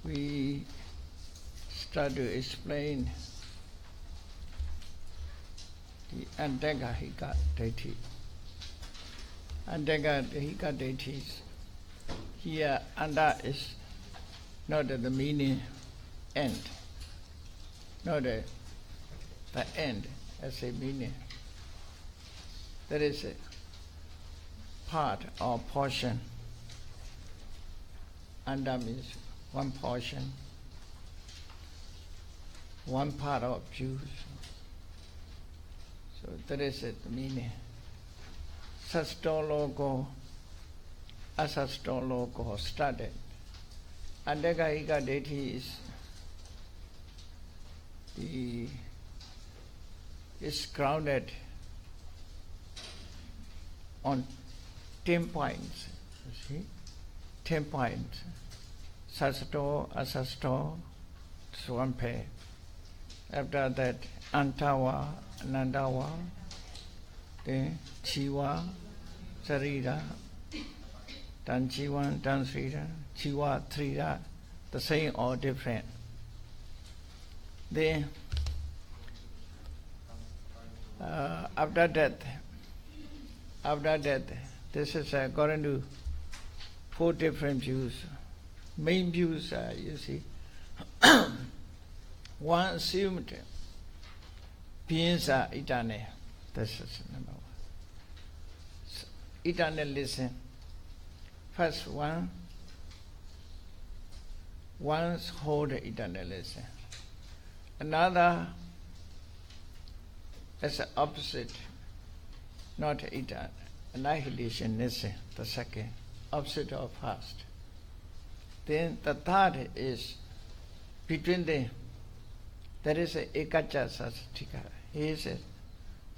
we start to explain the Antagahika deity. Antagahika deities. Here, Anta is not the meaning end, not the end as a meaning. There is a part or portion. Anta means one portion, one part of views. So that is the meaning. Sastologo, asastologo started. Antagahika deity is grounded on 10 points. You see? 10 points. Sasto, asasto, it's one pair. After that, Antawa, Nandawa, then Chiwa, Sarira, Dan Chiwan, Dan Srira, Chiwa, Trira, the same or different. Then, after death, this is according to 4 different views. Main views are, you see, one assumed beings are eternal. This is number 1. Eternalism. First one hold eternalism. Another is the opposite, not eternal. Annihilationism, the second, opposite of first. Then the third is between them. There is a ekacha sasatika. He is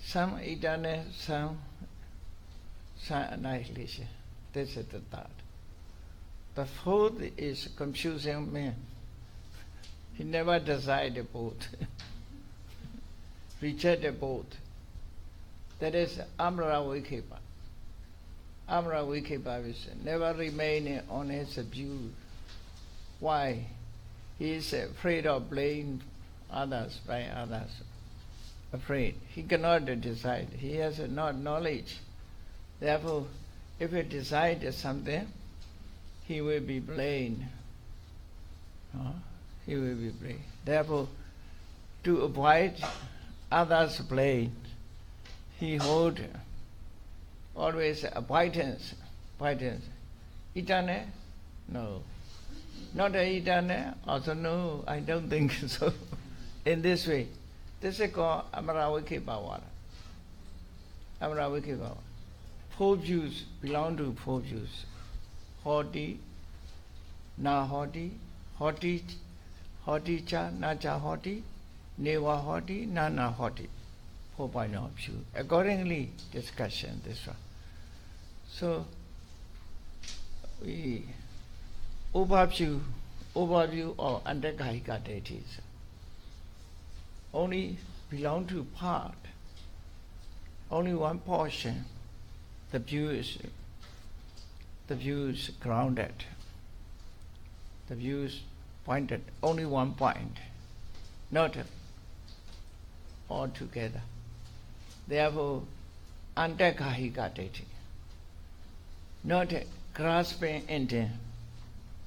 some eternal, some annihilation. This is the third. The fourth is confusing man. He never decided both. Rejected both. That is Amra Vikipa. Amra Vikipa is never remaining on his view. Why? He is afraid of blaming others by others. Afraid. He cannot decide. He has not knowledge. Therefore, if he decides something, he will be blamed. He will be blamed. Therefore, to avoid others' blame, he holds always avoidance. Eternal? No. Not eternal? Also no, I don't think so. In this way. This is called Amaravikipawara. Amaravikipawara. 4 views belong to 4 views. Hoti, na hoti, hoti cha, na cha hoti, neva hoti, na hoti. 4 point of view. Accordingly, discussion this one. So, we overview of Antagahika deities. Only belong to part. Only one portion. The view is grounded. The view is pointed. Only one point. Not all together. Therefore, Antagahika deity. Not grasping ending.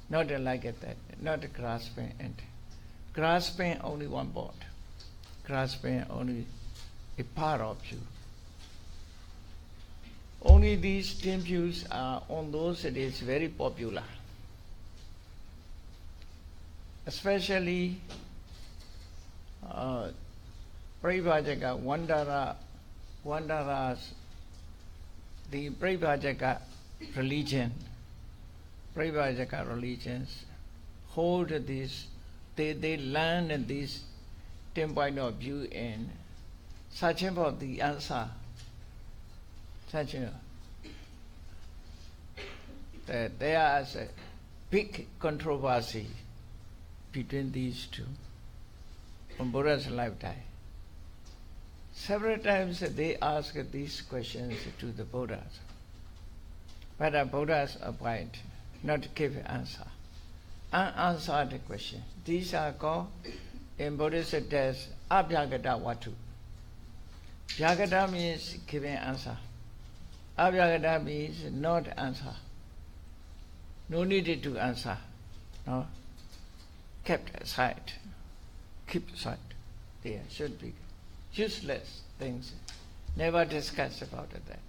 Not like that. Not grasping ending. Grasping only one board. Grasping only a part of you. Only these 10 views are on those it is very popular. Especially Prabhajaka, Wandaras, the Prabhajaka religions hold this, they learn this 10 point of view in searching for the answer. That there is a big controversy between these two from Buddha's lifetime. Several times they ask these questions to the Buddhas, but the Buddhas avoid not to give answer. unanswered question. These are called, in Buddhist text, abhyagata vatu. Vyagata means giving answer. Abhyagata means not answer. No need to answer. No. Kept aside. Keep aside. There should be useless things. Never discuss about that.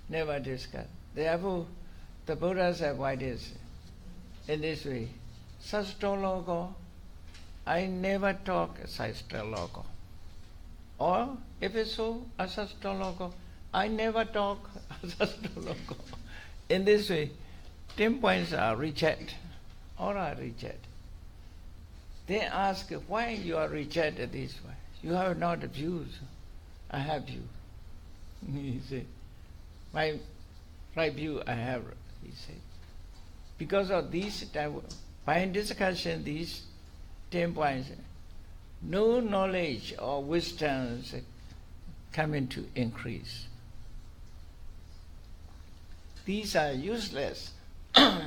Never discuss. Therefore, the Buddha's avoid is in this way. Sastologo, I never talk sastologo. Or if it's so, asastologo, I never talk asastologo. In this way, 10 points are reject or are reject. They ask why you are rejected this way. You have not views. I have view. He said, my right view I have, he said. Because of these, by discussion, these 10 points, no knowledge or wisdom coming to increase. These are useless.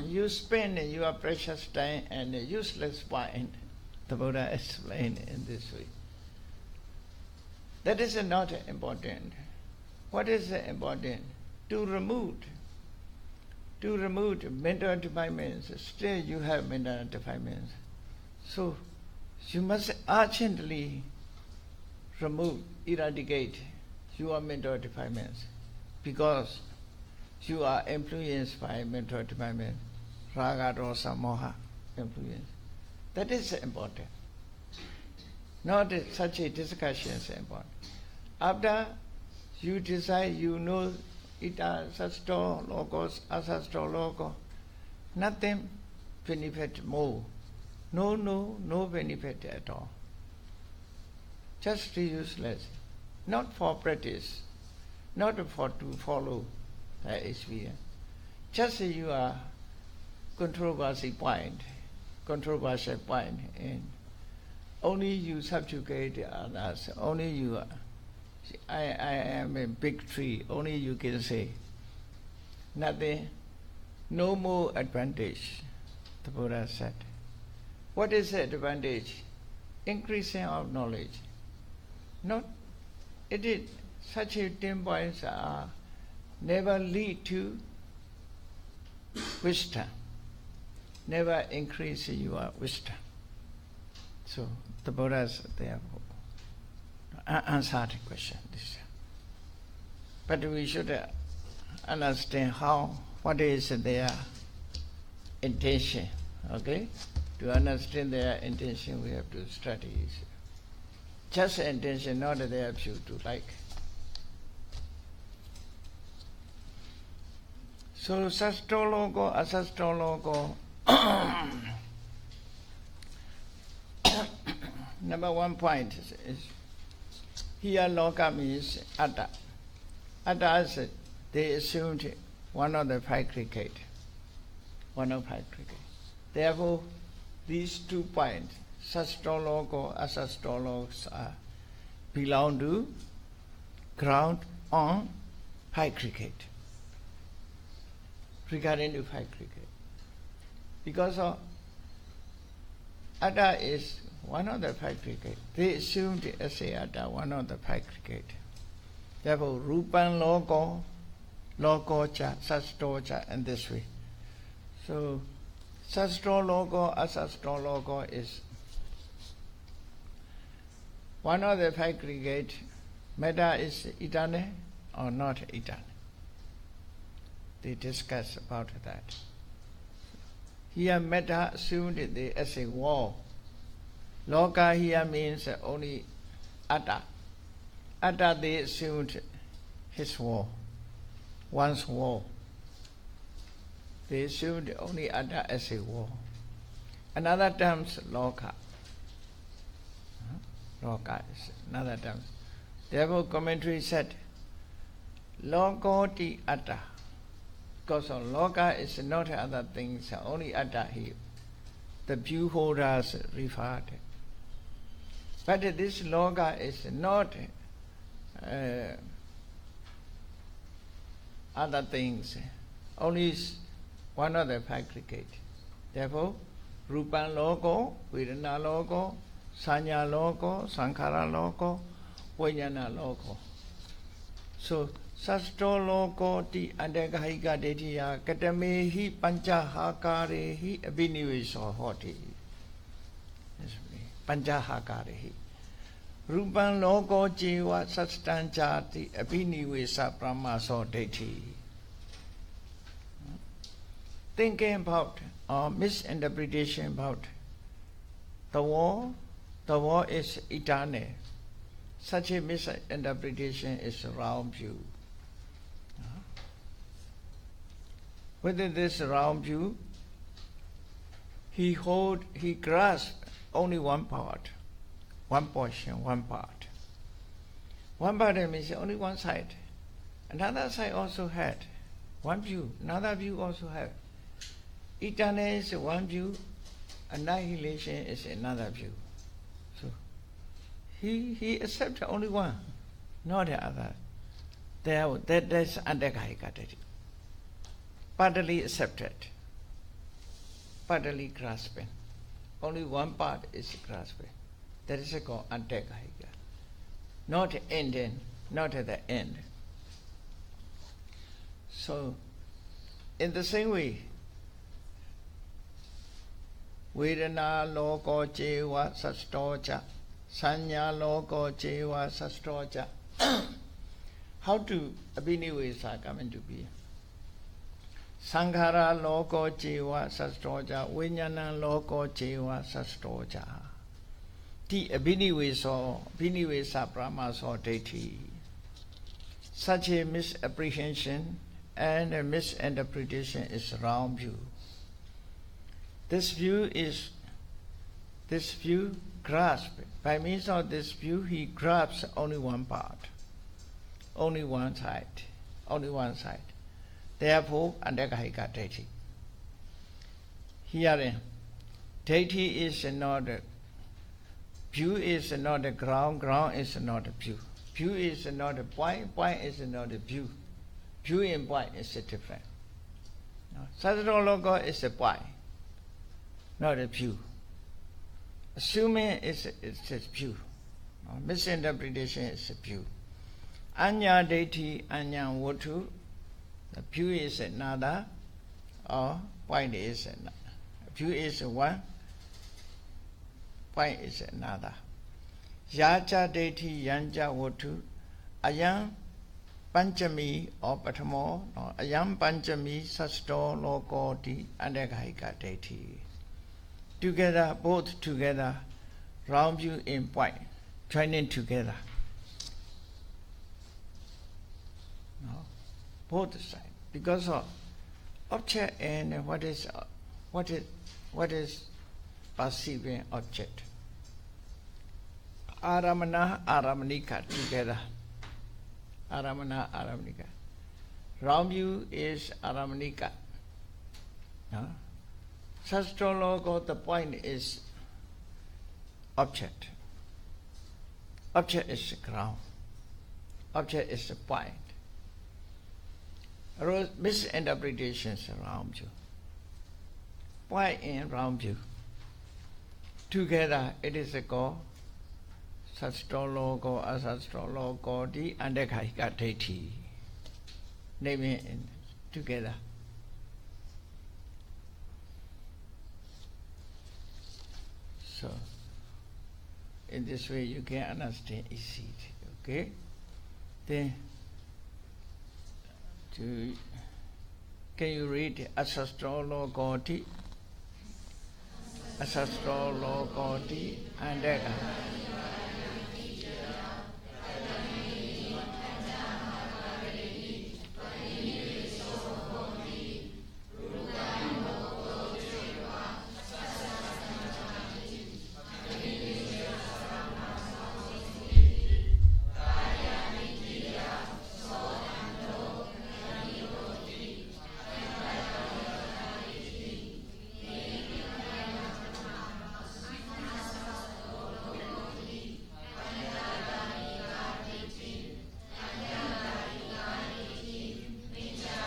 You spend your precious time and useless mind. The Buddha explained in this way. That is not important. What is important? To remove mental defilements. Still you have mental defilements. So you must urgently eradicate your mental defilements, because you are influenced by mental defilement, raga, dosa, moha influence. That is important. Not such a discussion is important. After you decide, you know ita sasto logos, asasto logo, nothing benefit more. No benefit at all. Just useless. Not for practice, not for to follow the experience. Just you are controversial point, and only you subjugate others. Only you are. I am a big tree. Only you can say. Nothing. No more advantage. The Buddha said. What is the advantage? Increasing of knowledge. Not. It is such a 10 points are never lead to wisdom. Never increase your wisdom. So the Buddha's there answered the question. But we should understand what is their intention. Okay? To understand their intention, we have to study. Just intention, not their view to like. So sastologo, asastologo. Number 1 point is here loka means atta. Atta is they assumed one of the 5 cricket. Therefore, these 2 points, sastologo, asastologos, belong to ground on 5 cricket. Regarding to 5 cricket. Because of atta is one of the 5 cricket. They assumed as a atta, one of the 5 cricket. Therefore, rupan logo cha, sasto cha, and this way. So, sasto logo, asasto logo is one of the 5 cricket. Metta is eternal or not eternal. They discuss about that. Here metta assumed as a war. Loka here means only atta. Atta they assumed his war, one's war. They assumed only atta as a war. Another terms loka. Loka is another term. Therefore commentary said, logoti atta. Because of loka is not other things, only atta here. The view holders referred. But this loka is not other things, only one of the 5 cricket. Therefore, Rupan Logo, Vedana Logo, Sanya Logo, Sankhara Logo, Vijnana Logo. So, Sasto Logo di Andegahika Detia, Katamehi Panchahakarehi Abhiniveso Hoti. Panchahakarehi. Rupan Logo Jiva Sastanchati Abhinivesa Brahmaso Deti. Thinking about or misinterpretation about the war is eternal. Such a misinterpretation is wrong view. Within this wrong view, he grasped only one part, one portion, one part. One part means only one side. Another side also had one view, another view also had. Eternal is one view, annihilation is another view. So he accepted only one, not the other. That's Andegahika. Partly accepted, partly grasping. Only one part is grasping. That is called Andegahika. Not ending, not at the end. So, in the same way, Vedana Logo Jeva Sastoja, Sanya Logo Jeva Sastoja. How do Abhinivesa come into being? Sankhara Logo Jeva Sastoja, Vijnana Logo Jeva Sastoja. Ti Abhinivesa Brahmaso Deti. Such a misapprehension and a misinterpretation is wrong view. This view grasped. By means of this view, he grasps only one part, only one side, only one side. Therefore, Andegahika deity. Herein, deity is not a view, is not a ground, ground is not a view. View is not a point, point is not a view. View and point is different. Sasato Logo is a point, not a view. Assuming it's a view. Misinterpretation is a view. Anya deity, anya watu. The view is another, or point is another. View is one, point is another. Yacha deity, yanja watu. Ayam Panchami or Patamo, or Ayam Panchami Sasto Logo di Andegahika deity. Together, both together, round view in point, joining together. No, both sides, because of object and what is perceiving object. Aramana, Aramanika together. Aramana, Aramanika. Round view is Aramanika. No? Sasto Logo, the point is object. Object is the ground. Object is the point. Misinterpretations around you. Point in round view. Together it is a go. Sasto Logo, Asasto Logo, di Andegahika deity. Name it together. So, in this way you can understand easily, okay? Then, can you read Asastro Logo di? Asastro Logo di Andegahika.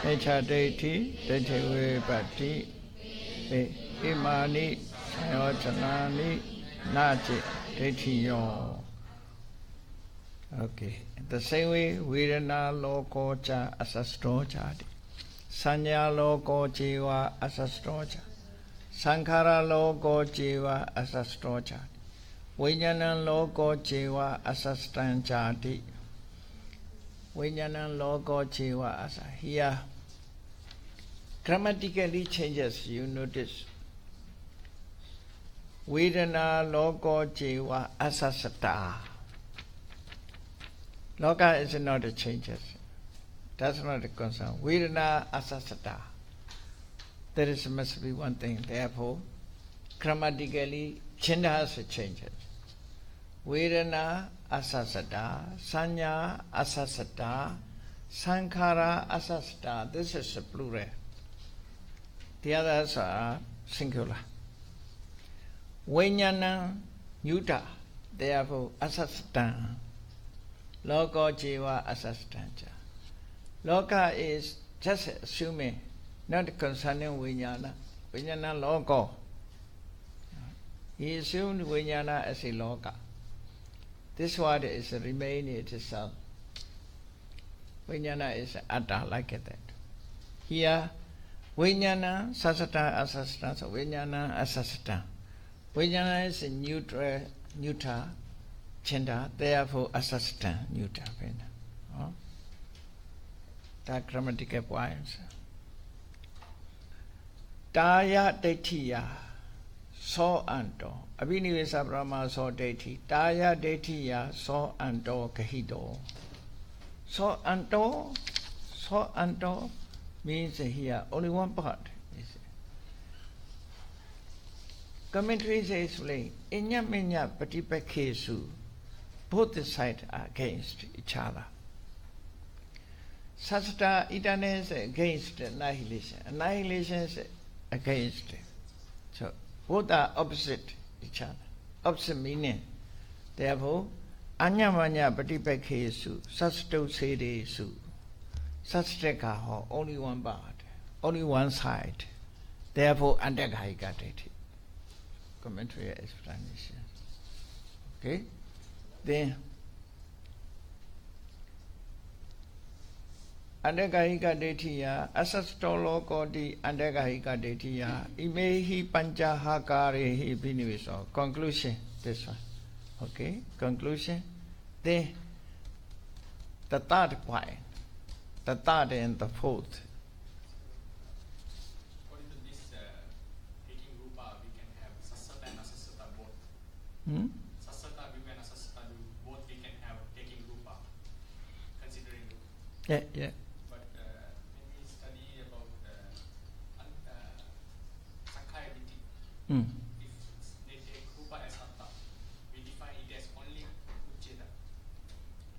Nature deity, deity bhatti, Imani Sayojanani Naji Detiyo. Okay. The same way Vedana Loko Cha Asastrocha. Sanya Loko Jiva Asastrocha. Sankara Loko Jiva Asastrocha. Vijnana Loko Jiva Asastanchati. Vijnana Loko Jiva Asa. Here grammatically changes, you notice. Vedana Loko Jiva Asasata. Loka is not a changes. That's not a concern. Vedana Asasata. There is must be one thing. Therefore, grammatically, changes changes. Vedana Asasata, Sanya Asasata, Sankhara Asasata. This is a plural. The others are singular. Vijnana Yuta, therefore Asasata. Loka Jiva Asastancha. Loka is just assuming, not concerning Vijnana. Vijnana Loka. He assumed Vijnana as a Loka. This word is remaining itself. Vijnana is Atta, like that. Here, Vijnana Sasata Asasata, so Vijnana Asasata. Vijnana is a neuter, gender, therefore Asasata, neuter. Oh? That grammatical points. Daya Detiya, so anto. Abhinivesa Brahma so Deti. Daya Detiya, so anto kahido. So anto means here only one part. Commentary says explain. Inya minya patipakesu. Both sides are against each other. Sasata Idana is against annihilation. Annihilation is against. So both are opposite each other. Opposite meaning. Therefore, Anyamanya Patipakesu, Sasto Sedesu, Sastekaho, only one part, only one side. Therefore, Andagaikateti. Commentary explanation. Okay? Then Andagahika Detiya, Asastoloko di Andagahika Detiya, Imehi Panchahakarehi Biniviso. Conclusion, this one. Okay, conclusion. Then the third point, the third and the fourth. According to this taking rupa, we can have sasata and asasata both. Sasata rupa and asasata both we can have taking rupa, considering rupa. Yeah. But when we study about Sankhya Ditti, if they take rupa as atta, we define it as only ucheda.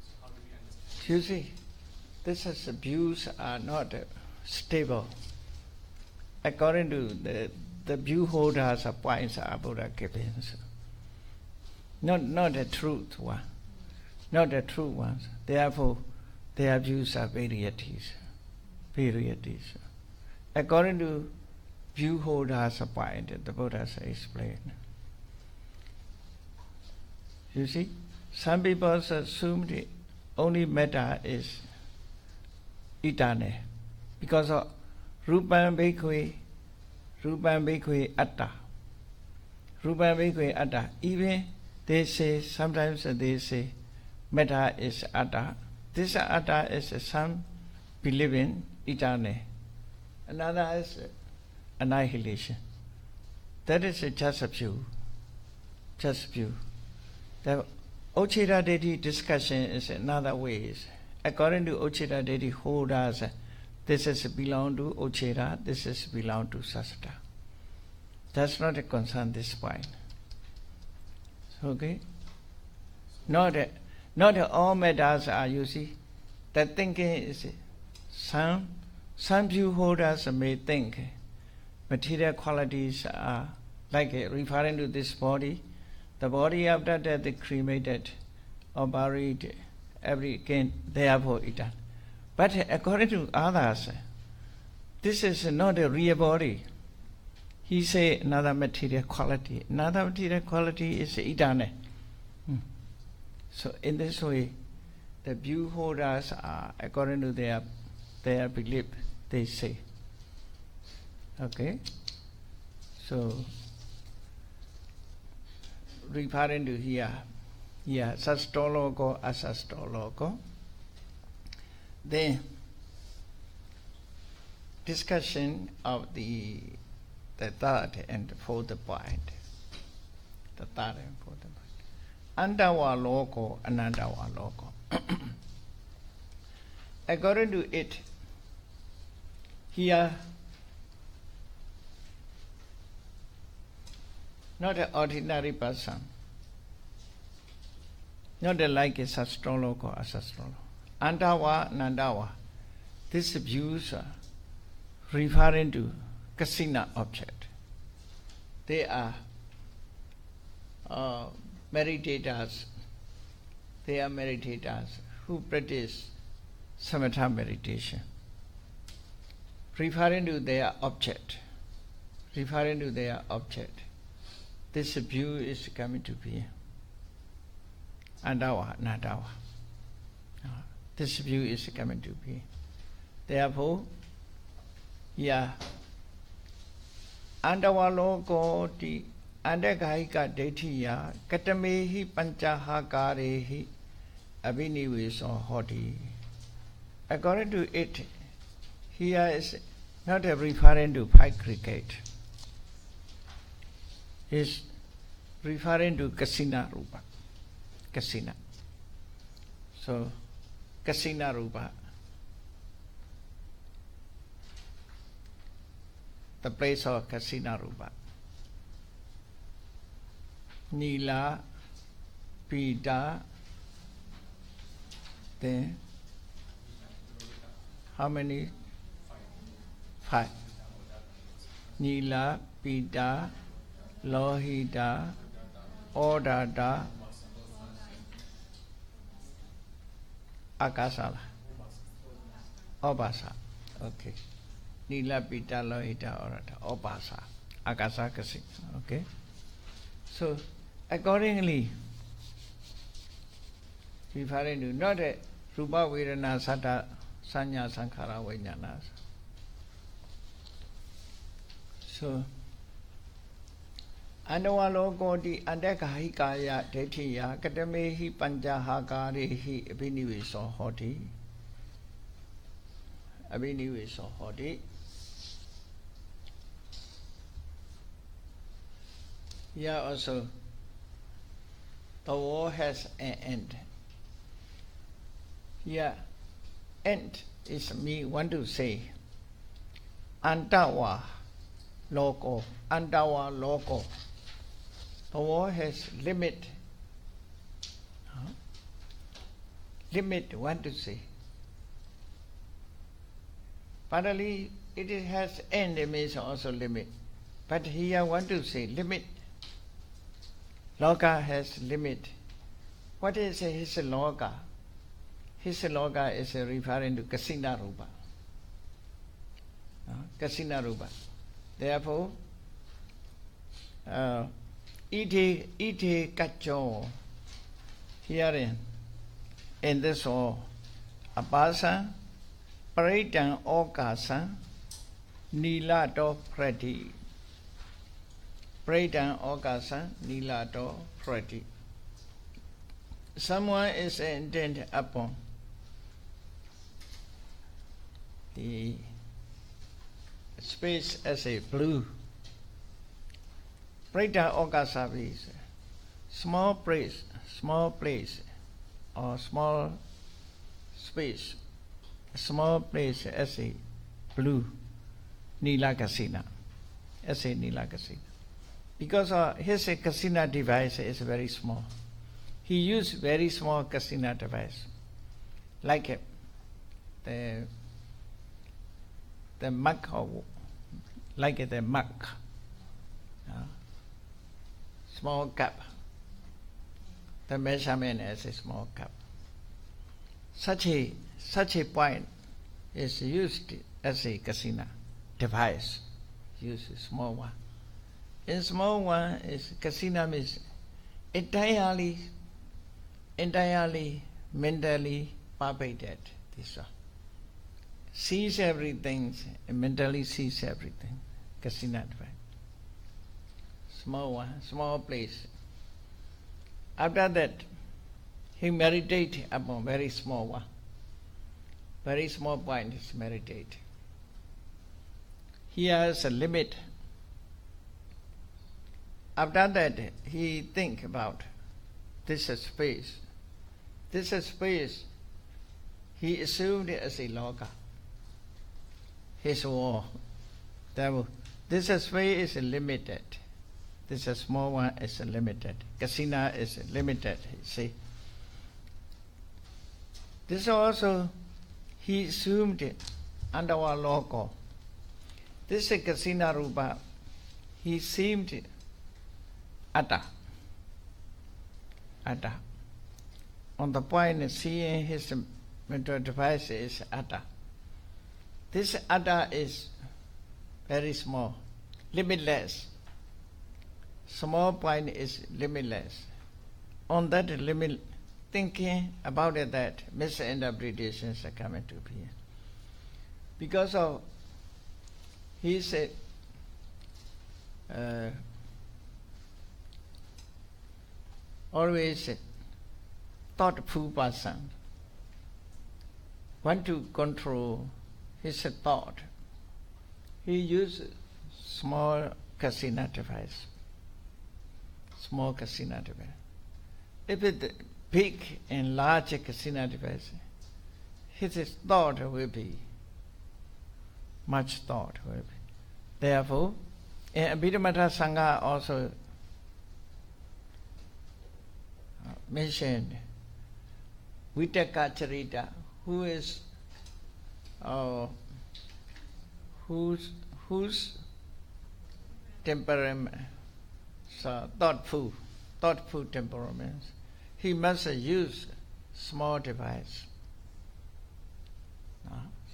So how do we understand? You see, this is views are not stable. According to the view holders of points are Buddha given. Not the truth one. Not the true ones. Therefore, their views are varieties. According to view holders of point, the Buddha explained. You see, some people assume the only matter is eternal because of Rupan Bhikkhve Atta. Rupan Bhikkhve Atta. Even they say, sometimes they say, matter is Atta. This Atta is some believe in eternal. Another is annihilation. That is just a view. The Ocheda Deity discussion is another way. According to Ocheda Deity holders, this is belong to Ocheda, this is belong to Sasata. That's not a concern this point. Okay? Not all matters are, you see. The thinking is some view holders may think material qualities are like referring to this body. The body after death is cremated or buried again, therefore eternal. But according to others, this is not a real body. he say another material quality. Another material quality is eternal. So in this way, the view holders are, according to their belief, they say. Okay? So, referring to here, sastologo, asastologo. Then, discussion of the third and fourth point. The third and fourth point. Andawa logo, anandawa logo. According to it, here, not an ordinary person, not like a astrologer or astrologer. Andawa, Nandawa. These views are referring to kasina object. They are meditators. They are meditators who practice samatha meditation. Referring to their object. Referring to their object. This view is coming to be Andawa, Nandawa. This view is coming to be. Therefore, Andawa logo di andagaika detiya katamehi panchahakarehi abhiniveso hoti. According to it, here is not a referring to five cricket. Is referring to kasina rupa. Kasina. So, kasina rupa. The place of kasina rupa. Nila, Pita, then how many? Five. Nila, Pita, Lohita, Odada, Akasala, Obasa. Okay. Nila, Pita, Lohita, Odada, Obasa, Akasa, Kasi. Okay. So, accordingly, referring to not a Rupa Vedana Sata Sanya Sankhara Vijnana. So, Andawa logo di andakahikaya detiya katamehi panjahakarehi abhiniveso hoti. Abhiniveso hoti. Here also, the war has an end. Here, end is me want to say, Andawa logo, Andawa logo. The war has limit. Limit, want to say. Partly it has end, it means also limit. But here want to say limit. Loka has limit. What is his loka? His loka is referring to kasina rupa. Kasina rupa. Therefore, ite kacho. Herein, in this all, apasa, paritan okasa, nilato prati. Paritan okasa, nilato prati. Someone is intent upon the space as a blue. Prita okasa is small place, or small space, small place as a blue, nila kasina, as a nila kasina. Because his kasina device is very small. He used very small kasina device, like the mug, like the mug. Small cup. The measurement is a small cup. Such a point is used as a kasina device. Use a small one. In small one is kasina means entirely mentally pervaded. This one sees everything and mentally sees everything. Kasina advice. Small one, small place. After that, he meditate upon very small one. Very small point is meditate. He has a limit. After that, he think about this is space. This is space. He assumed it as a loka. His wall. This is space is limited. This is small one is limited. Kasina is limited. See. This also he assumed it under our logo. This is kasina rupa. He seemed atta. On the point of seeing his mental device is atta. This atta is very small, limitless. Small point is limitless. On that limit, thinking about it, that misinterpretations are coming to appear. Because of his always thoughtful person, want to control his thought. He uses small kasina device. Small kasina device. If it's big and large kasina device, his thought will be much thought will be. Therefore, in Abhidhamma Sangha also mentioned Vitaka Charita, who is whose temperament, so thoughtful temperaments, he must use small device.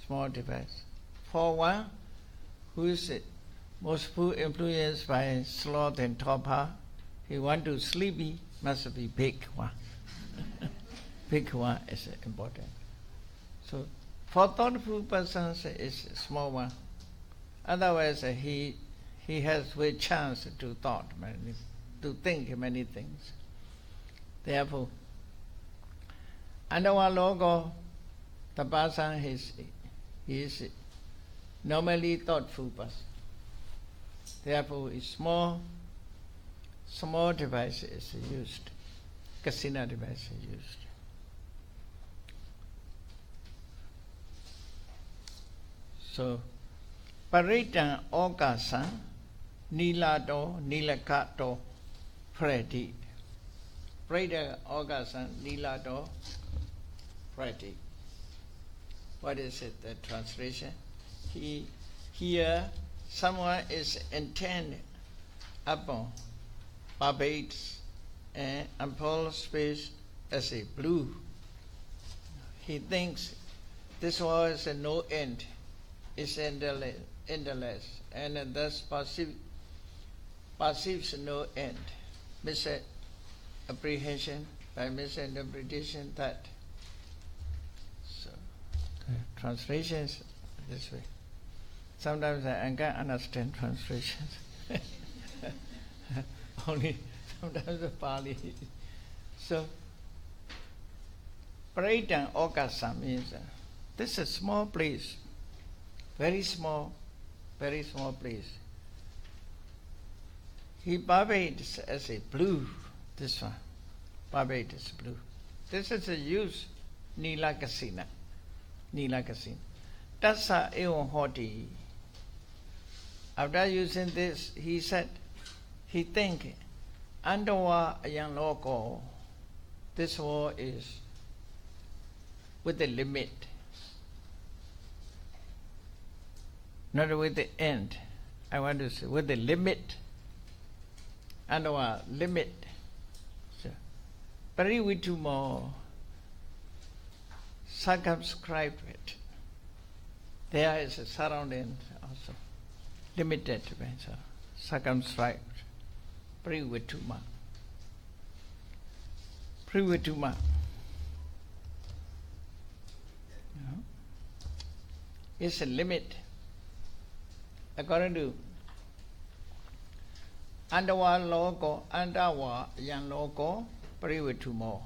Small device. For one who is most influenced by sloth and torpor, he want to sleepy, must be big one. Big one is important. So for thoughtful persons is small one. Otherwise he has a chance to think many things. Therefore, under our logo, the person is normally thoughtful person. Therefore, a small device is used. Kasina device is used. So, Paritan Okasan, Nilato, Nilakato, Preti. Paritan Okasan, Nilato, Preti. What is it, the translation? Here, someone is intent upon pervades and ample space as a blue. He thinks this was a no end, is endless, and thus perceives no end. Misapprehension by misinterpretation that. So, the translations this way. Sometimes I can't understand translations. Only sometimes the Pali. So, Paritan Okasa means this is a small place, very small place. He pervades as a blue, this one, pervades as blue. This is a use, Nila Kasina. Tassa eon hoti. After using this, he said, he think, Andawa ayang loko, this war is with the limit, not with the end. I want to say with the limit, Andawa limit. So, Pariwitumo circumscribed it. There is a surrounding also. Limited, circumscribed. Privituma. Privituma. It's a limit. According to Andawa logo, Andawa yan logo, Privitumo.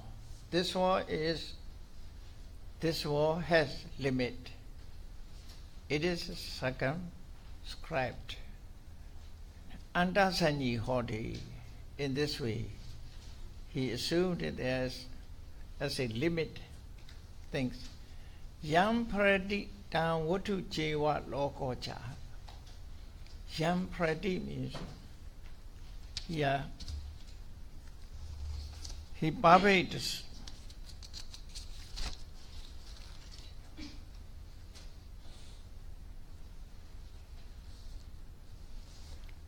This war has limit. It is circumscribed. Andasanyi Hodi, in this way, he assumed it as a limit things. Yam Pradi Tan Watu Jewa Lokocha. Yam Pradi means he pervades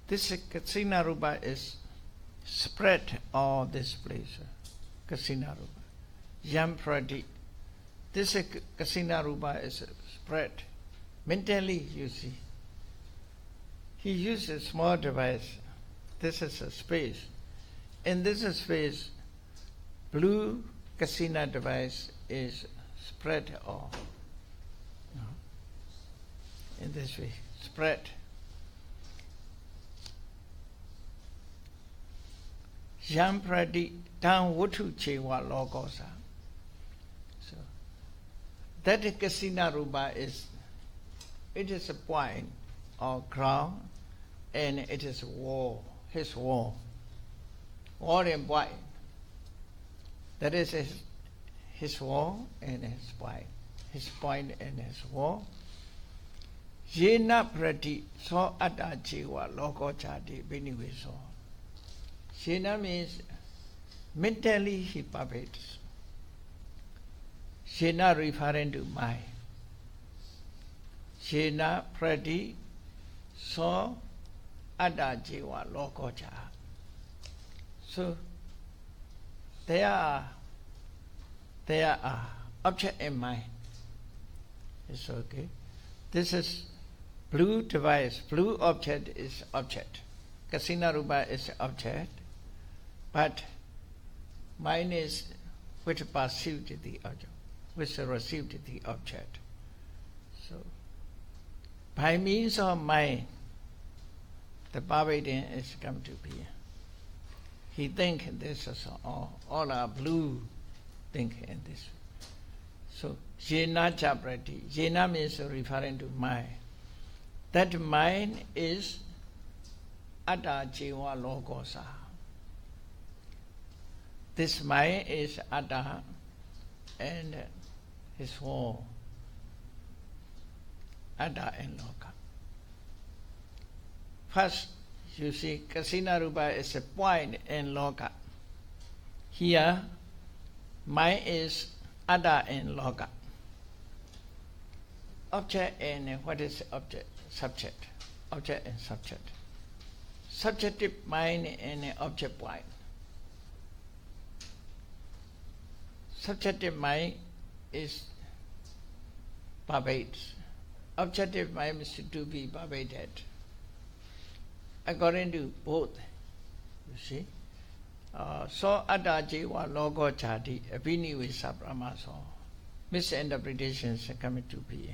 this Kasina Rupa is spread all this place. Kasina Rupa. Yam Pradi. This Kasina Rupa is spread. Mentally, you see. He used a small device. This is a space. In this space, blue Kasina device is spread all. In this way, spread. Yam Pradi Tan Watu Chewa Logosa. So that Kasina Rupa is a point or ground, and it is wall, his wall. Wall and point. That is his wall and his point. His point and his wall. Yena Prati so Atta Chewa Logo Chadi Biniwe so. Shena means mentally he pervades. Shena referring to mind. Shena Prati so Atta Jiva Lokocha. So there are object in mind. It's okay. This is blue device. Blue object is object. Kasina Rupa is object. But mind is which perceived the object, which received the object. So by means of mind, the pervading is come to be. He think this is all are blue, think in this. So Jena Chaprati. Jena means referring to mind. That mind is Atta Jiva Logosa. This mind is Atta and his whole. Atta and Loka. First, you see, Kasina Rupa is a point in Loka. Here, mind is Atta and Loka. Object and what is object? Subject. Object and subject. Subjective mind and object point. Subjective mind is pervades. Objective mind is to be pervaded. According to both, you see. So Atta Jiva Logo Chati Abhiniwe Sabrama so. Misinterpretations are coming to be.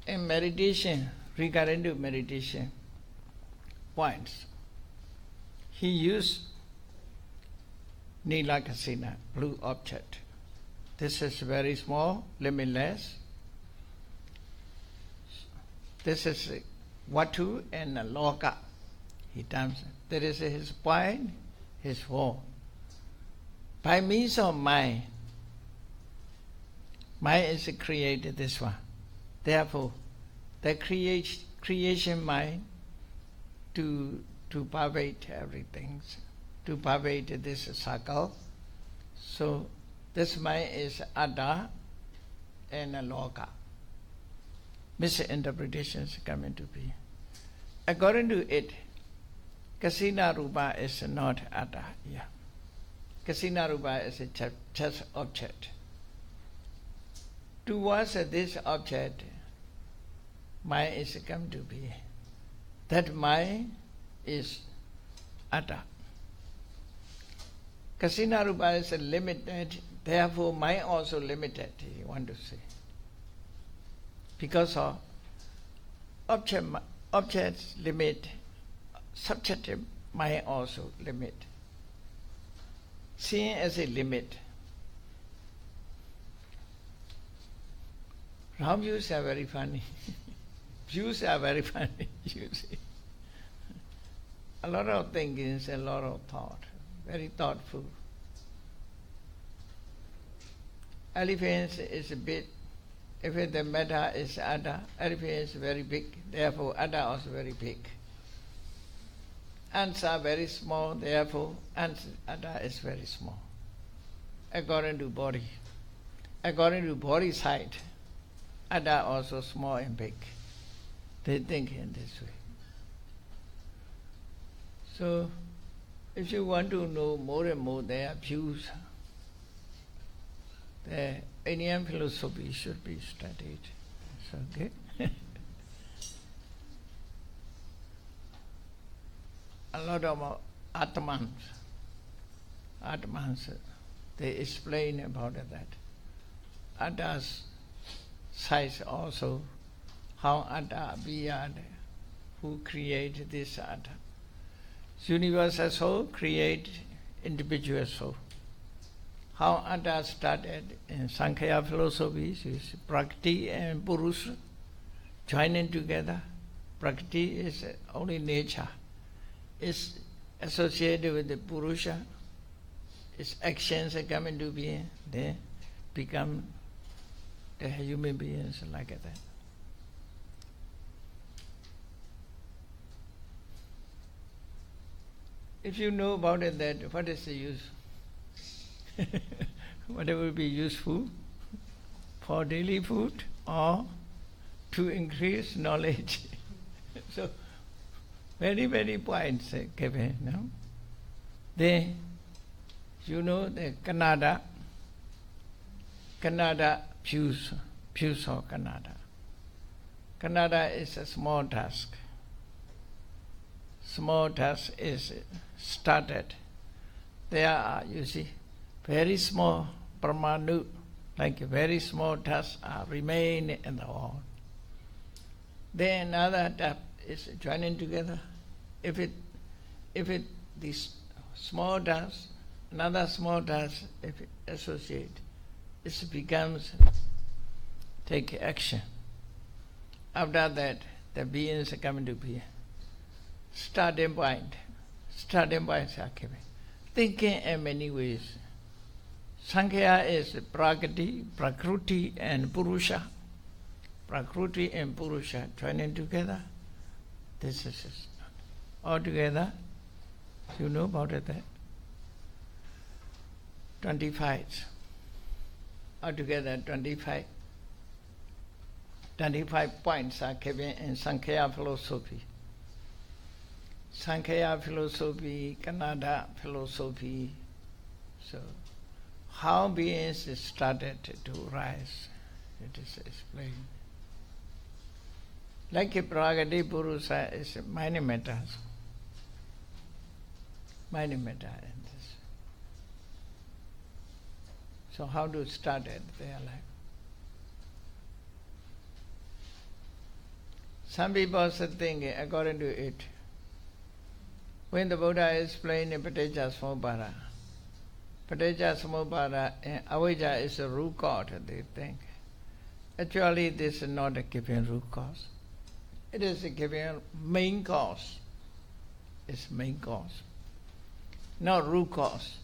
In meditation, regarding to meditation points, he used Nila Kasina, blue object. This is very small, limitless. This is Vatu and Loka. He terms there is his point, his form. By means of mind is created this one. Therefore, the creation mind to pervade everything, to pervade this circle. So this mind is Atta and Loka. Misinterpretations come into being. According to it, Kasina Rupa is not Atta. Yeah. Kasina Rupa is a just object. towards this object, mind is come to be. That mind is atta. Kasina rupa is limited, therefore mind also limited, you want to say. Because of objects limit, subjective mind also limit. Seeing as a limit. Ram views are very funny. Views are very funny, you see. A lot of thinking, a lot of thought. Very thoughtful. Elephant is a bit, if the matter is Atta, elephant is very big, therefore Atta also very big. Ants are very small, therefore Atta is very small. According to body. According to body size, Atta also small and big. They think in this way. So, if you want to know more and more their views, the Indian philosophy should be studied. It's okay. A lot of Atmans, they explain about that. Atta's size also, how Atta beyond, who created this Atta. Universal soul create individual soul. How Atta started in Sankhya philosophy is Prakriti and Purusha joining together. Prakriti is only nature. It's associated with the Purusha. Its actions come into being. They become the human beings like that. If you know about it, that what is the use? Whatever will be useful for daily food or to increase knowledge. So, very, very points given. No? Then, you know the Kannada views of Kannada. Kannada is a small task. Small task is started. There are, you see, very small Brahmanu, like very small tasks are remain in the world. Then another task is joining together. If this small task, another small task, if it associate, it becomes take action. After that, the beings are coming to be. Starting points are given. Thinking in many ways. Sankhya is Prakriti and Purusha. Prakriti and Purusha joining together. This is all together. You know about it that? 25. Altogether 25. 25 points are given in Sankhya philosophy. Sankhya philosophy, Kannada philosophy. So, how beings started to rise, it is explained. Like a Prakriti Purusha is many matters. Many matters in this. So how to start it, their life? Some people are thinking according to it. When the Buddha explained in Paticca Samuppada and Avijja is a root cause, they think. Actually, this is not a given root cause. It is a given main cause. It's main cause, not root cause.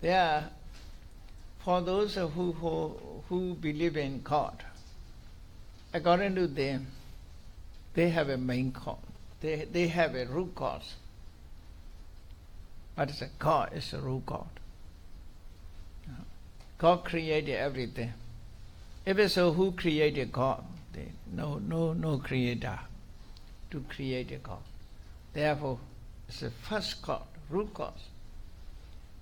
There are, for those who believe in God, according to them, they have a main cause. They have a root cause. But it's God is a root cause. God created everything. If it's so, who created God? No creator to create a God. Therefore, it's the first cause, root cause.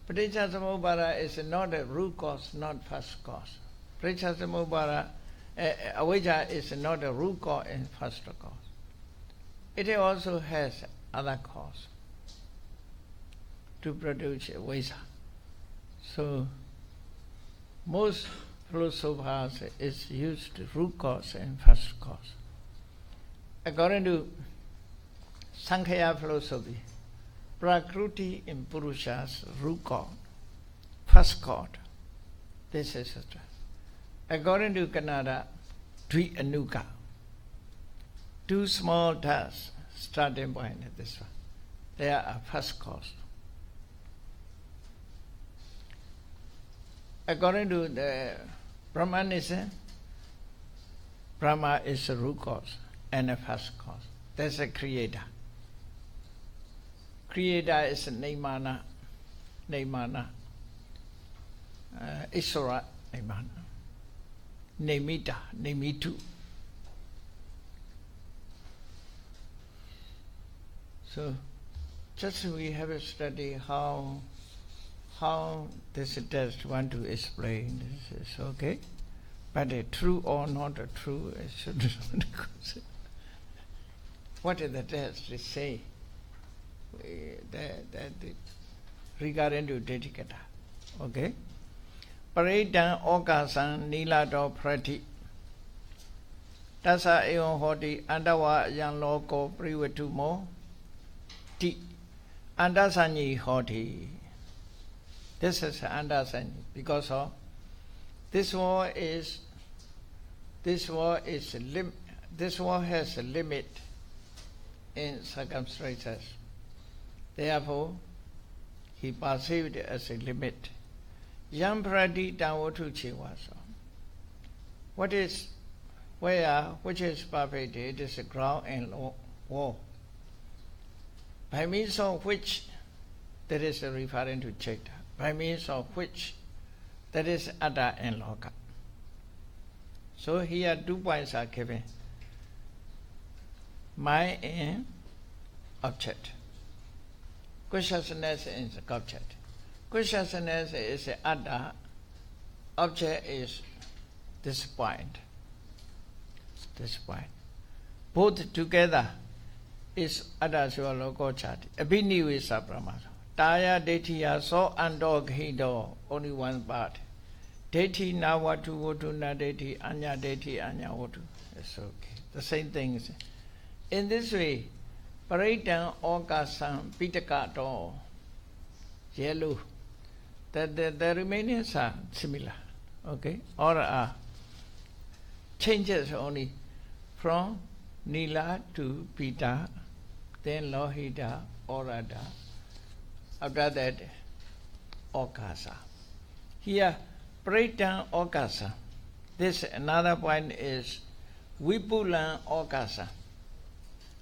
Paticca Samuppada is not a root cause, not first cause. Pritcha Samubhara, avijja is not a root cause and first cause. It also has other cause to produce avijja. So most philosophers is used root cause and first cause. According to Sankhya philosophy, Prakruti in Purusha's root cause, first cause. This is it. According to Kannada, Dvi Anuka, two small tasks, starting point at this one. They are first cause. According to the Brahmanism, Brahma is a root cause and a first cause. That's a creator. Creator is a Naimana, Iswara, Naimana, Naimita, Naimitu. So, just we have a study how this test want to explain this is okay, but true or not true, it should not consider. What is the test to say? Regarding to Ditthikatha, okay? Paridam okasan nilato prati tasa eon hoti andawa yan loko privetumo ti andasanyi hoti. This is andasanyi because of this war has a limit in circumstances. Therefore, he perceived as a limit. Yam prati tanvotu chivasa. Which is perfect? It is a ground and wall. By means of which, that is referring to Chaita. By means of which, that is Atta and Loka. So here 2 points are given. Mind and object. Consciousness is the object. Consciousness is the Atta. Object is this point. This point. Both together is Atta Siva Loko Chati. Abhiniva Brahmasa. Taya Dethiya so ando ghido. Only one part. Dethi na watu votu na dethi anya dethi anya votu. It's okay. The same thing is. In this way, Paridam Okasam Pitakato yellow. The remaining are similar. Okay? Or are changes only from Nila to Pita, then Lohita, Orada. After that, Okasa. Here, Paridam Okasa. This another point is Vipulan Okasa.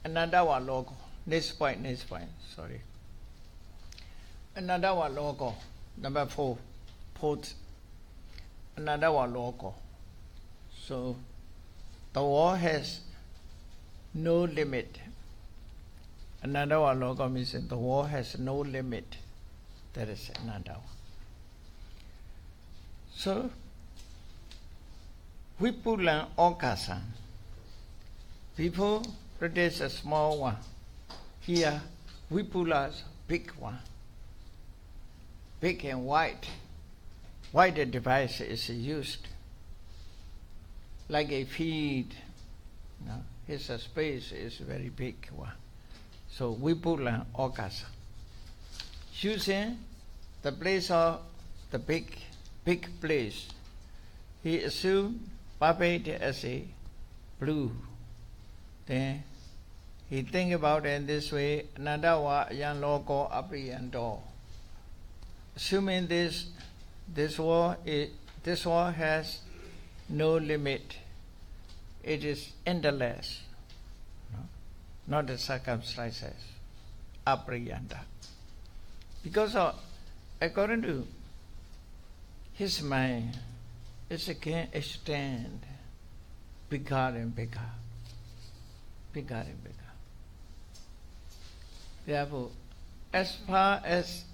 Another one logo. Next point, sorry. Another one logo. Number 4. Put. Another one logo. So, the war has no limit. Another one logo means the war has no limit. That is another one. So, Vipulan Okasa. People produce a small one. Here, Vipula's big one. Big and white. White device is used. Like a feed. No? His space is very big one. So Vipula Okasa. Using the place of the big place, he assumed perfect as a blue. Then he think about it in this way, Nandawa yan loko apriyando. Assuming this war has no limit. It is endless. No? Not the circumstances. Apriyanda. Because according to his mind, it's again extend bigger and bigger. Bigger and bigger. Therefore, as far as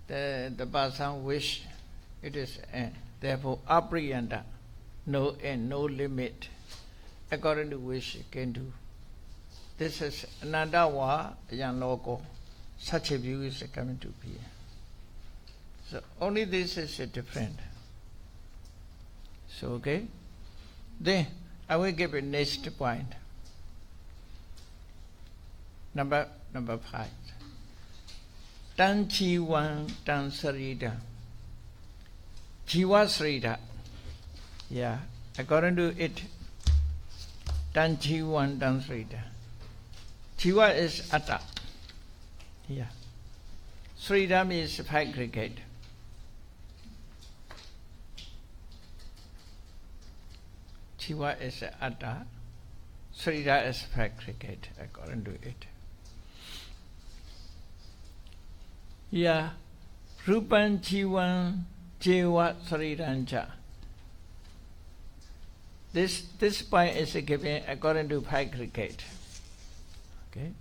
the person wish, it is therefore apriyanta, no end, no limit, according to which it can do. This is Nandawa Yangon. Such a view is coming to be. So only this is different. So okay. Then I will give a next point. Number 5. Tan Jiwan Tan Sarita. Jiwa Sarita. Yeah. According to it, Tan Jiwan Tan Sarita. Jiwa is Atta. Yeah. Sarita means fabricate. Jiva is Atta, Sarita is fabricate, according to it. Yeah, Rupan Jivan Jiva Saritancha. This point is given according to fabricate. Okay.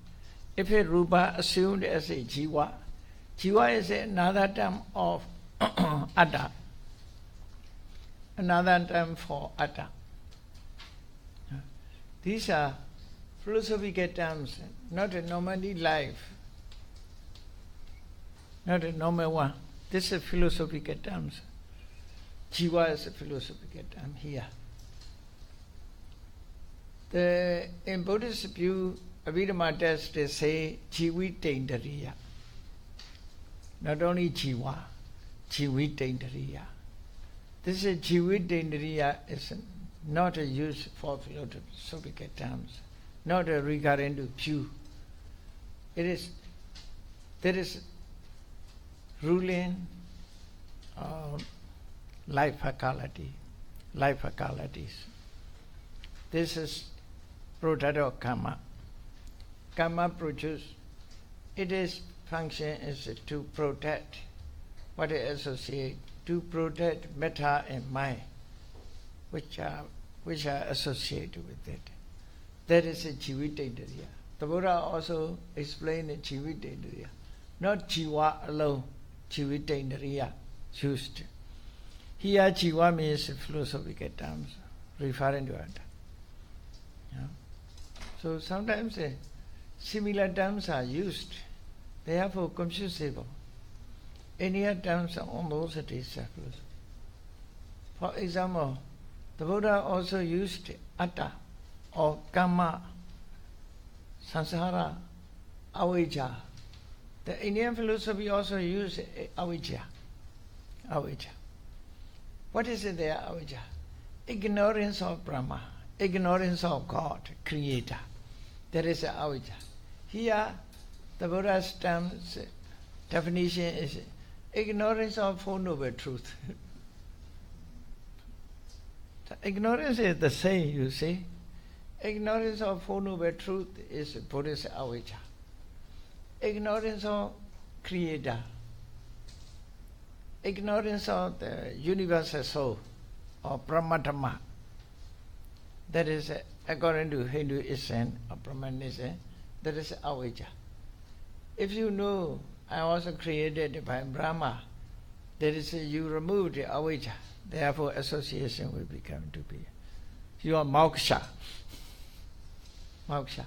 If a Rupa assumed as a Jiva, Jiva is another term of Atta, another term for Atta. These are philosophical terms, not a normally life, not a normal one. This is philosophical terms. Jiva is a philosophical term here. In Buddhist view, Abhidhamma text they say Jivitendriya. Not only Jiva, Jivitendriya. This is Jivitendriya is not a use for philosophical terms, not a regarding to view. There is ruling life faculties. This is product of karma. Karma produce, its function is to protect what it associates, to protect matter and mind, which are associated with it. That is a Jivitendriya. The Buddha also explained the Jivitendriya. Not Jiva alone, Jivitendriya used. Here Jiva means philosophical terms, referring to it. Yeah. So sometimes similar terms are used, therefore confusable. Any terms are almost circles. For example, the Buddha also used atta or karma, samsara, avijja. The Indian philosophy also used avijja. What is it there, avijja? Ignorance of Brahma, ignorance of God, Creator. That is avijja. Here, the Buddha's terms, definition is ignorance of Four Noble Truths. Ignorance is the same, you see. Ignorance of Four Noble Truths is Buddhist avijja. Ignorance of Creator. Ignorance of the universal soul, or Brahmatama. That is, according to Hinduism or Brahmanism, that is avijja. If you know I was created by Brahma, that is, you remove the avijja. Therefore, association will become to be. You are moksha. Moksha.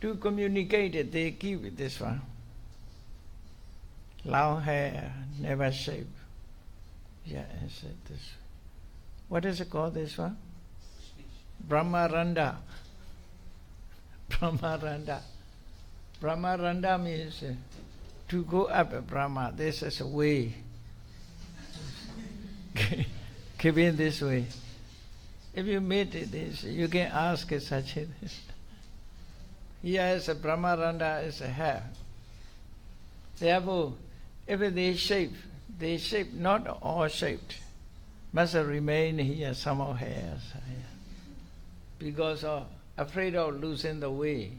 To communicate, they give this one. Long hair, never shave. Yeah, I said this. What is it called, this one? Brahmaranda. Brahmaranda. Brahmaranda means to go up Brahma. This is a way. Given this way. If you meet this, you can ask such a here is a Brahmaranda is a hair. Therefore, if they shape not all shaped, must remain here some of hairs. Because of afraid of losing the way.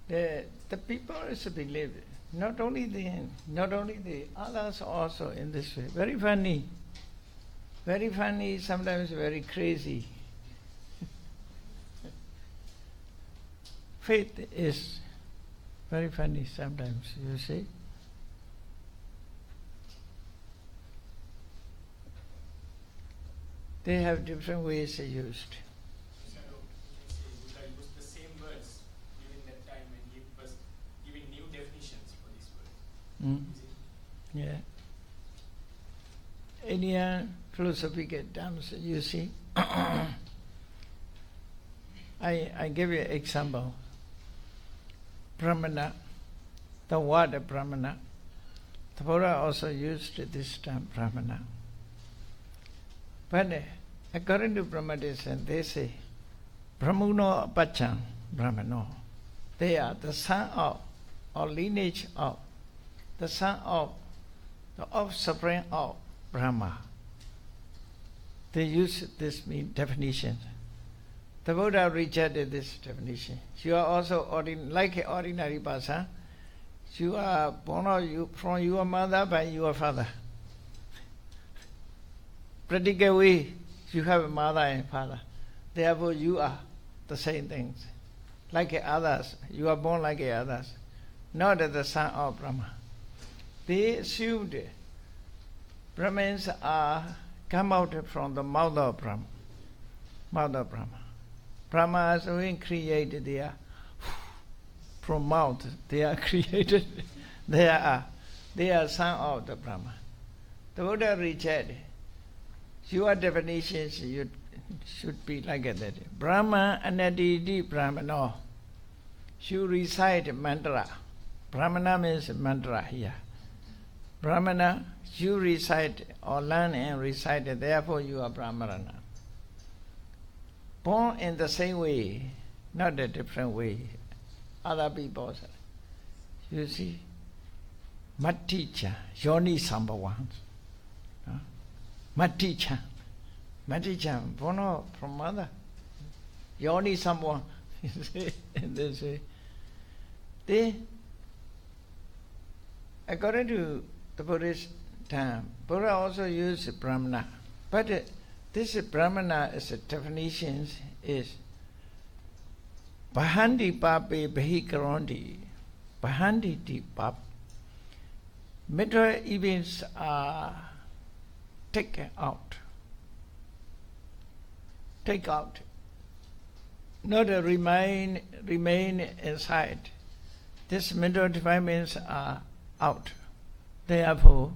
The people is believe, not only the others also in this way. Very funny, sometimes very crazy. faith is very funny sometimes, you see. They have different ways used. Buddha used the same words during that time when he was giving new definitions for these words. Yeah. Indian philosophical terms, you see. I give you an example. Brahmana, the word Brahmana. The Buddha also used this term Brahmana. But according to Brahmadism, they say, Brahmano Apachan Brahmano. They are the son of, or lineage of, the son of, the offspring of Brahma. They use this definition. The Buddha rejected this definition. You are also like an ordinary person. You are born from your mother by your father. Practically, you have a mother and father. Therefore, you are the same things. Like others. You are born like others. Not the son of Brahma. They assumed Brahmins are come out from the mouth of Brahma. Mouth of Brahma. Brahma has been created there. From mouth, they are created. They are son of the Brahma. The Buddha rejected. Your definitions should be like that. Brahma anaditi Brahmano. You recite mantra. Brahmana means mantra here. Brahmana, you recite or learn and recite, therefore you are Brahmana. Born in the same way, not a different way. Other people, you see, Maticha, Yoni Sambhavan. Maticha, born from mother. Yoni Sambhavan. They say, according to the Buddhist term, Buddha also used Brahmana. But this Brahmana as a definition is Bahandi pape bahikarondi. Bahandi di pap. Middle events are taken out. Take out. Not remain inside. These middle defilements are out. Therefore,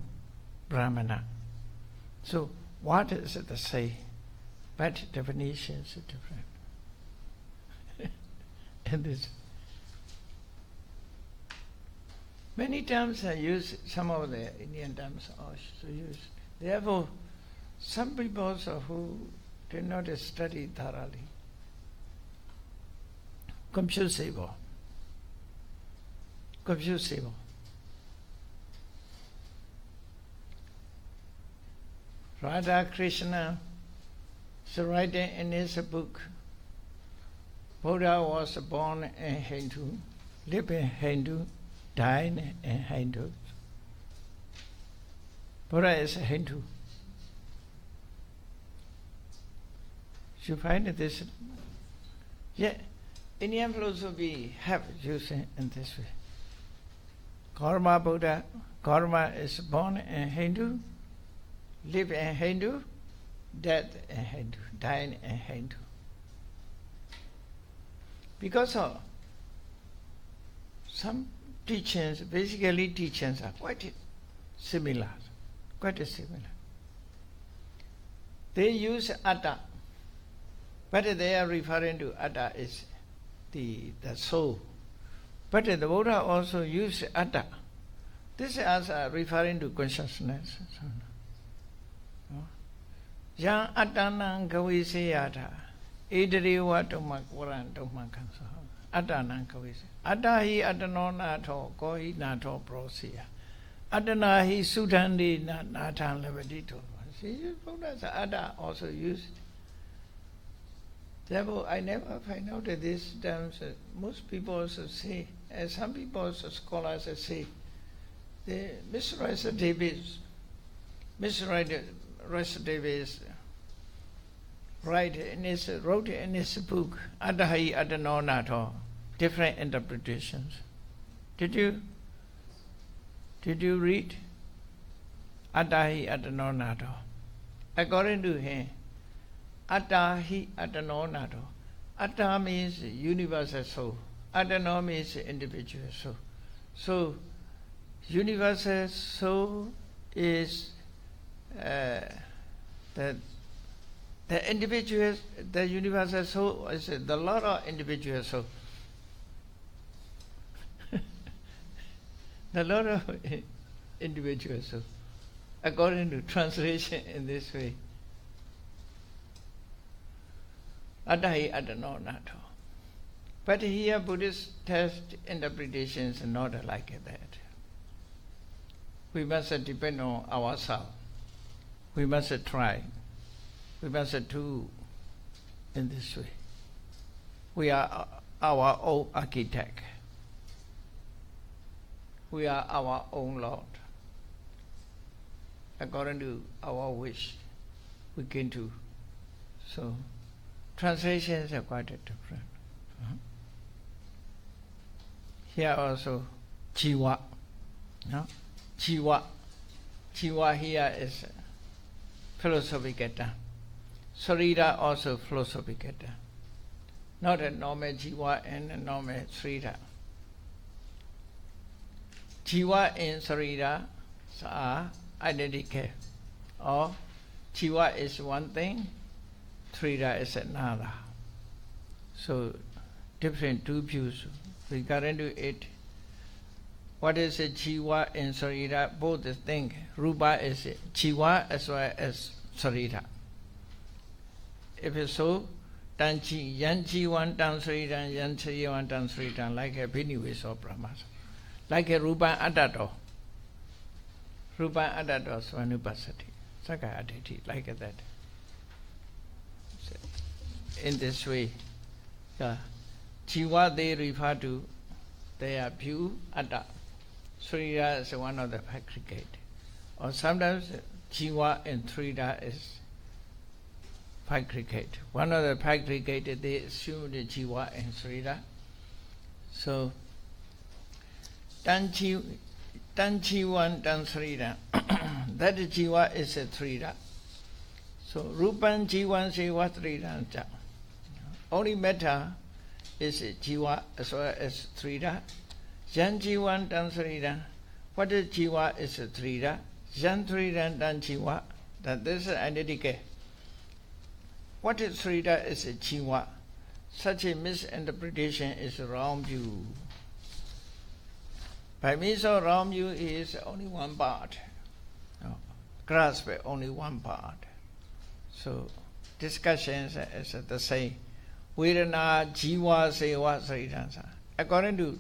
Brahmana. So, what is it to say? But definitions are different. And this many terms are used, some of the Indian terms are also used. Therefore, some people also who did not study thoroughly, confusable. Radha Krishna is writing in his book, Buddha was born in Hindu, lived in Hindu, died in Hindu. Buddha is a Hindu. You find this? Yeah, Indian philosophy have used it in this way. Karma Buddha, Karma is born in Hindu, live in Hindu, dead in Hindu, died in Hindu. Because of some teachings, basically teachings are quite similar. They use atta, but they are referring to atta is the soul. But the Buddha also used atta. This is referring to consciousness. Yang attanang kaviseyata. Idriwa Dhamma Quran Dhamma Kansa. Atana Kavisi. Atahi Atano Nato, Koi Nato Prosia. Atanahi Sudandi Natan Levadito. See, Buddha's Atta also used. Therefore, I never find out that these terms, most people also say, as some people also scholars say, the Mr. Davis wrote in his book, Adahi Adano Nato. different interpretations. Did you read? Attahi Atano Nado. According to him, Attahi Atano Nado. Atta means universal soul. Atano means individual soul. So, universal soul is the individual, the universal soul is the Lord of individual soul. The Lord of individual soul. According to translation in this way. Attahi Atano Nato. But here Buddhist test interpretations are not like that. We must depend on ourselves. We must try. We must do in this way. We are our own architect. We are our own Lord. According to our wish, we can do. So, translations are quite different. Here also, Jiva. No? Jiva. Jiva here is philosophical term. Sarira also philosophical term. Not a normal Jiva and a normal Sarira. Jiva and Sarira are identical. Or Jiva is one thing, Sarira is another. So, different two views regarding to it. What is a Jiva and Sarira? Both things. Rupa is Jiva as well as Sarira. If it's so, Yan Jivan Tan Sarira, Yan Jivan Tan Sarira, like a Binivis or Brahmas. Like a Rupa Adato. Rupa Adato Svanupasati. Saka Aditi, like that. In this way, Jiva they refer to, they are pure Atta. Sarira is one of the fabricate. Or sometimes Jiva and Sarira is fabricate. One of the fabricate, they assume the Jiva and Sarira. So, Tan Jivan Tan Sarira. That Jiva is a Sarira. So, Rupan Jivan Seva Sarira. Only matter is Jiva as well as Sarira. Yan Jivan Tan Sarira. What is Jiva is Sarira. Yan Sarira Tan Jiva. That this is identical. What is Sarira is a Jiva. Such a misinterpretation is a wrong view. By means of wrong view is only one part. No, grasp only one part. So discussions is the same. Vedana Jiva Seva Saridansa. According to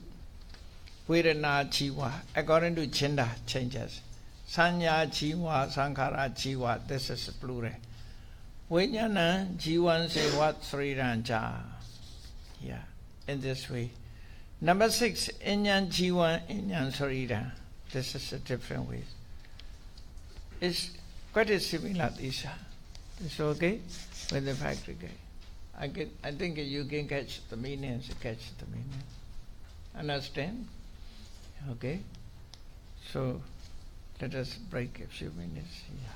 Vedana Jiva, according to gender changes. Sanya Jiva, Sankhara Jiva, this is plural. Vijnana Jivan Seva Saridansa. Yeah, in this way. Number 6, Inyan Jivan, Inyan Sarira. This is a different way. It's quite a similar this. It's okay with the factory guy. I think you can catch the meaning. Understand? Okay? So let us break a few minutes here.